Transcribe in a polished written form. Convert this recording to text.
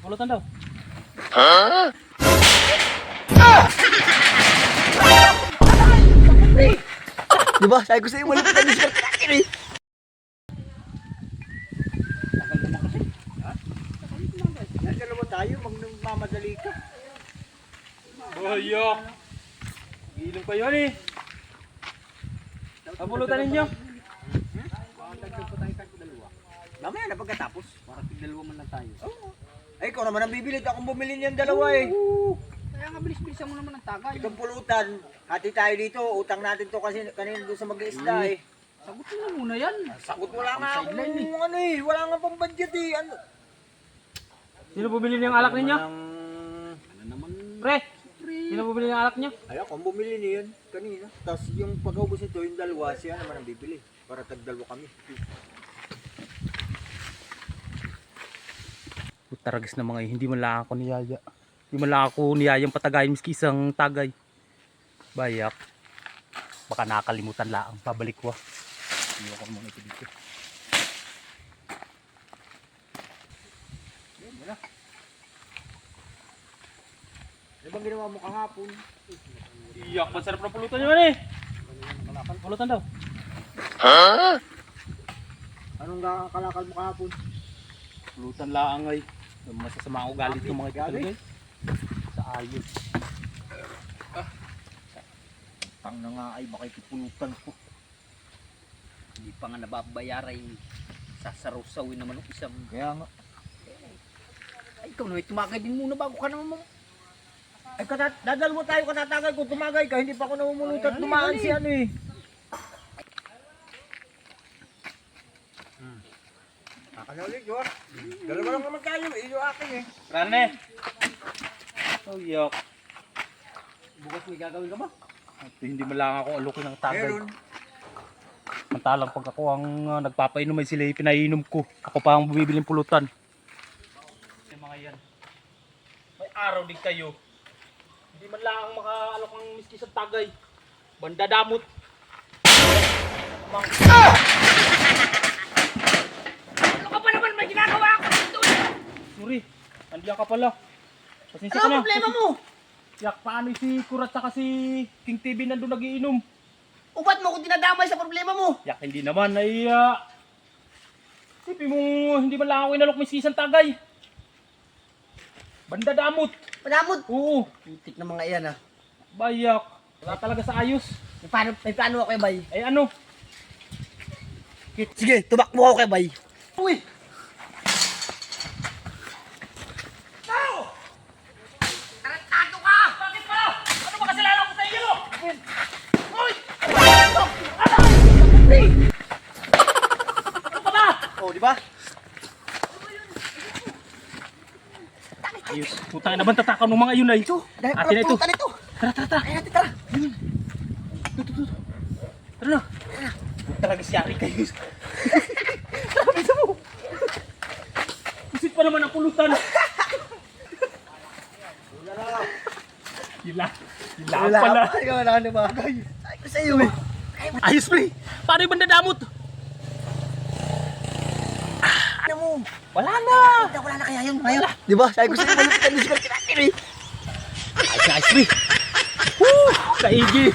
Pulutan daw. Diba? Sabi ko sa'yo, malupit ang discard natin eh. Tagal naman kasi. Nagkala mo tayo, magmamadali ka. Boyok! Gilong pa yun eh. Pulutan ninyo. Mamaya na pagkatapos. Para tigdalawa man lang tayo. Ay, ikaw naman ang bibili. Akong bumili niyan dalawa eh. Kaya nga bilis-bilisan mo naman ang tagay. Itong pulutan, hati tayo dito. Utang natin to kasi kanina doon sa mag-iisda eh. Sagot mo na muna yan. Sagot wala nga akong Sideline eh. ano eh. Wala nga pang budget eh. Ano? Sino bumili ng alak ninyo? Ano naman? Pre! Sino bumili ng alak nyo? Ay, akong bumili niyan kanina. Tapos yung pag-ubos nito, yung dalawa, siya naman ang bibili. Para tagdalawa kami. Taragis na mga hindi man lang ako niyaya. Hindi man lang ako niyayang patagayin miski isang tagay. Bayak. Baka nakakalimutan lang. Babalik ko. Iwan ko muna ito dito. Yan, wala. Ano bang ginawa mo kahapon? Iyak, masarap na pulutan yun eh. Pulutan daw. Anong kalakal mo kahapon? Pulutan lang ay. Masasama ang ugali ng mga Galit? ikalagay. Sa ayos. Tang na nga ay baka ipupulutan ko. Hindi pa nga nababayaran yung sasarawsawin naman ng isang... Kaya nga. Ay, ikaw naman, tumagay din muna bago ka naman mo. Ay, dadal mo tayo katatagal ko. Tumagay ka. Hindi pa ako namumulot at dumaan si ano eh. Kakalawalik yun. Dalawa lang naman tayo. Iyo akin eh. Rane. Oh, yok. Bukas may gagawin ka ba? At hindi mo lang ako alukin ng tagay. Meron. Mantalang pag ako ang nagpapainom ay sila pinainom ko. Ako pa ang bumibiling pulutan. Yung mga yan. May araw din kayo. Hindi man lang ang makaalok ng miski sa tagay. Banda damot. Ano ka pa naman? May ginagawa ako dito. Sorry, nandiyan ka pala. Pasensya Ano ka na. ang problema mo? Yak, paano si Kurat saka si King TV nandun nagiinom? Ubat mo kung dinadamay sa problema mo. Yak, hindi naman ay... Sipi mo, hindi man lang ako inalok miski isang tagay. Banda damot. Padamot. Oo, Putik na mga iyan ah. bayak. Wala talaga sa ayos. May plano ako kay Bay. Ay ano? Sige, tumakbo ako kay Bay. Uy! Tarantado ka! Bakit ba? Ano ba kasalanan ko sa iyo? Uy! Ano ka ba? Oh, di ba? Ayos. Putang na ba tatakaw ng mga yun ay? Dahil Atin na ito. pulutan ito. Tara, tara, tara. Ay, natin tara. Tara na. Huwag talaga siyari kayo. Sabi sa mo. Isit pa naman ang pulutan. Hila. Hila pala. Ay, wala na bagay. Ay, ko sa'yo eh. Ayos pre. Paano yung banda damot? Ano mo? Wala na. Wala na kaya yun. Ngayon. Di ba? Sabi ko sa'yo, malupit ang discard natin eh. Ayos na ayos pre. Woo! Kaigi.